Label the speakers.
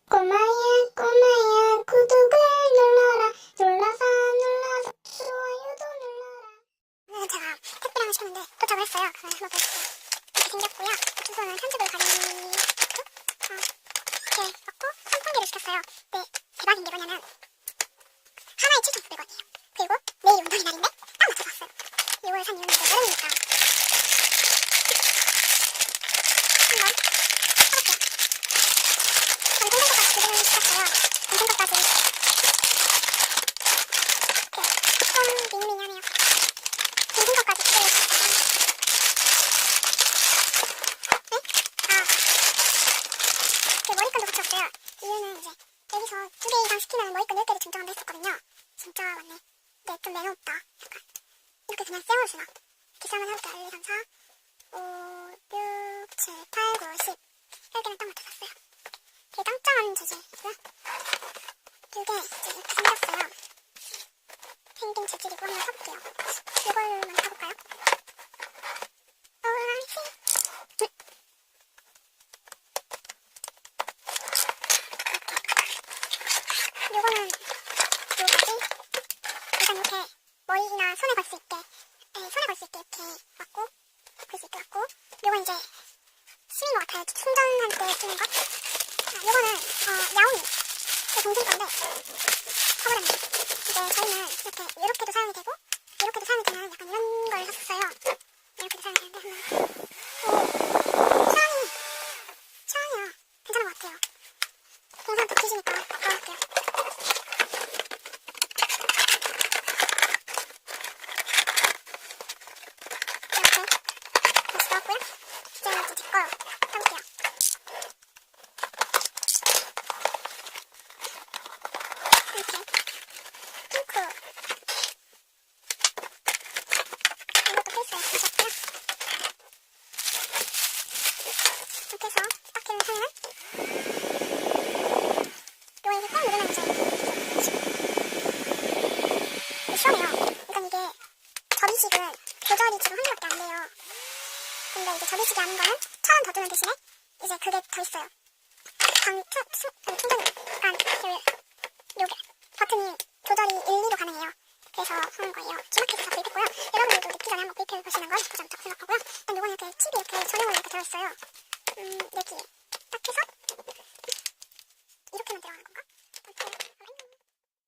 Speaker 1: 꼬마야 꼬마야 구독을 눌러라. 눌러서 좋아요도 눌러라. 오늘은 제가 택배랑을 시켰는데 도착을 했어요. 그걸 한번 보여줄게요. 이렇게 생겼고요. 주소는 편집을 가리는 이렇게 받고 3단계를 시켰어요. 근데 대박인 게 뭐냐면 하나에 7,900원이에요. 그리고 내일 운동이 날인데 딱 맞춰서 왔어요. 이걸 산 이유는 이제 여름이니까. 한번 사볼게요. 저는 공생것까지 구매를 시켰어요. 공생것까지 이렇게 좀 미니미니하네요. 공생것까지 구매를 시켰어요. 네? 그 머리끈도 붙였어요. 이유는 이제 여기서 2개 이상 시키면 머리끈 10개를 증정한다 했었거든요. 진짜 맞네. 근데 좀 매너없다. 약간 이렇게 그냥 쌩으로 주나. 계산을 해볼게요. 1, 2, 3, 4, 5, 6, 7, 8, 9, 10 10개는 딱 맞춰 샀어요. 되게 짱짱한 재질이고요. 이게 이제 이렇게 생겼어요. 생긴 재질이고 한번 사볼게요. 이걸만 사볼까요? 요거는 요거까지 일단 이렇게 머리나 손에 걸 수 있게 손에 걸 수 있게 이렇게 맞고 걸 수 있게 맞고 요건 이제 쓰인 것 같아요. 충전할 때 쓰는 것. 요거는 야옹이 제 동생 건데 커버렸네요. 이제 저희는 이렇게도 사용이 되고 이렇게도 사용이 되는 약간 이런 걸 샀어요. 이렇게도 사용이 되는데 취향이요. 괜찮은 것 같아요. 동선 더 뒤지니까 넣어볼게요. 이렇게 다시 넣었고요. 이제 제 거 사볼게요. 이렇게 핑크 이것도 케이스에 붙였고요. 이렇게 해서 바퀴를 하면은 요거 이렇게 꽉 누르면 이제 시원해요. 그러니까 이게 접이식은 조절이 지금 한 개밖에 안 돼요. 근데 이제 접이식이 하는 거는 1,000원 더 주는 대신에 이제 그게 더 있어요. 충전이 약간 요게 버튼이 조절이 1, 2로 가능해요. 그래서 하는 거예요. 지마켓에서 구입했고요. 여러분들도 늦기 전에 한번 구입해보시는 건 나쁘지 않다고 생각하고요. 일단 요거는 이렇게 칩이 이렇게 전용으로 이렇게 들어있어요. 여기 딱 해서 이렇게만 들어가는 건가?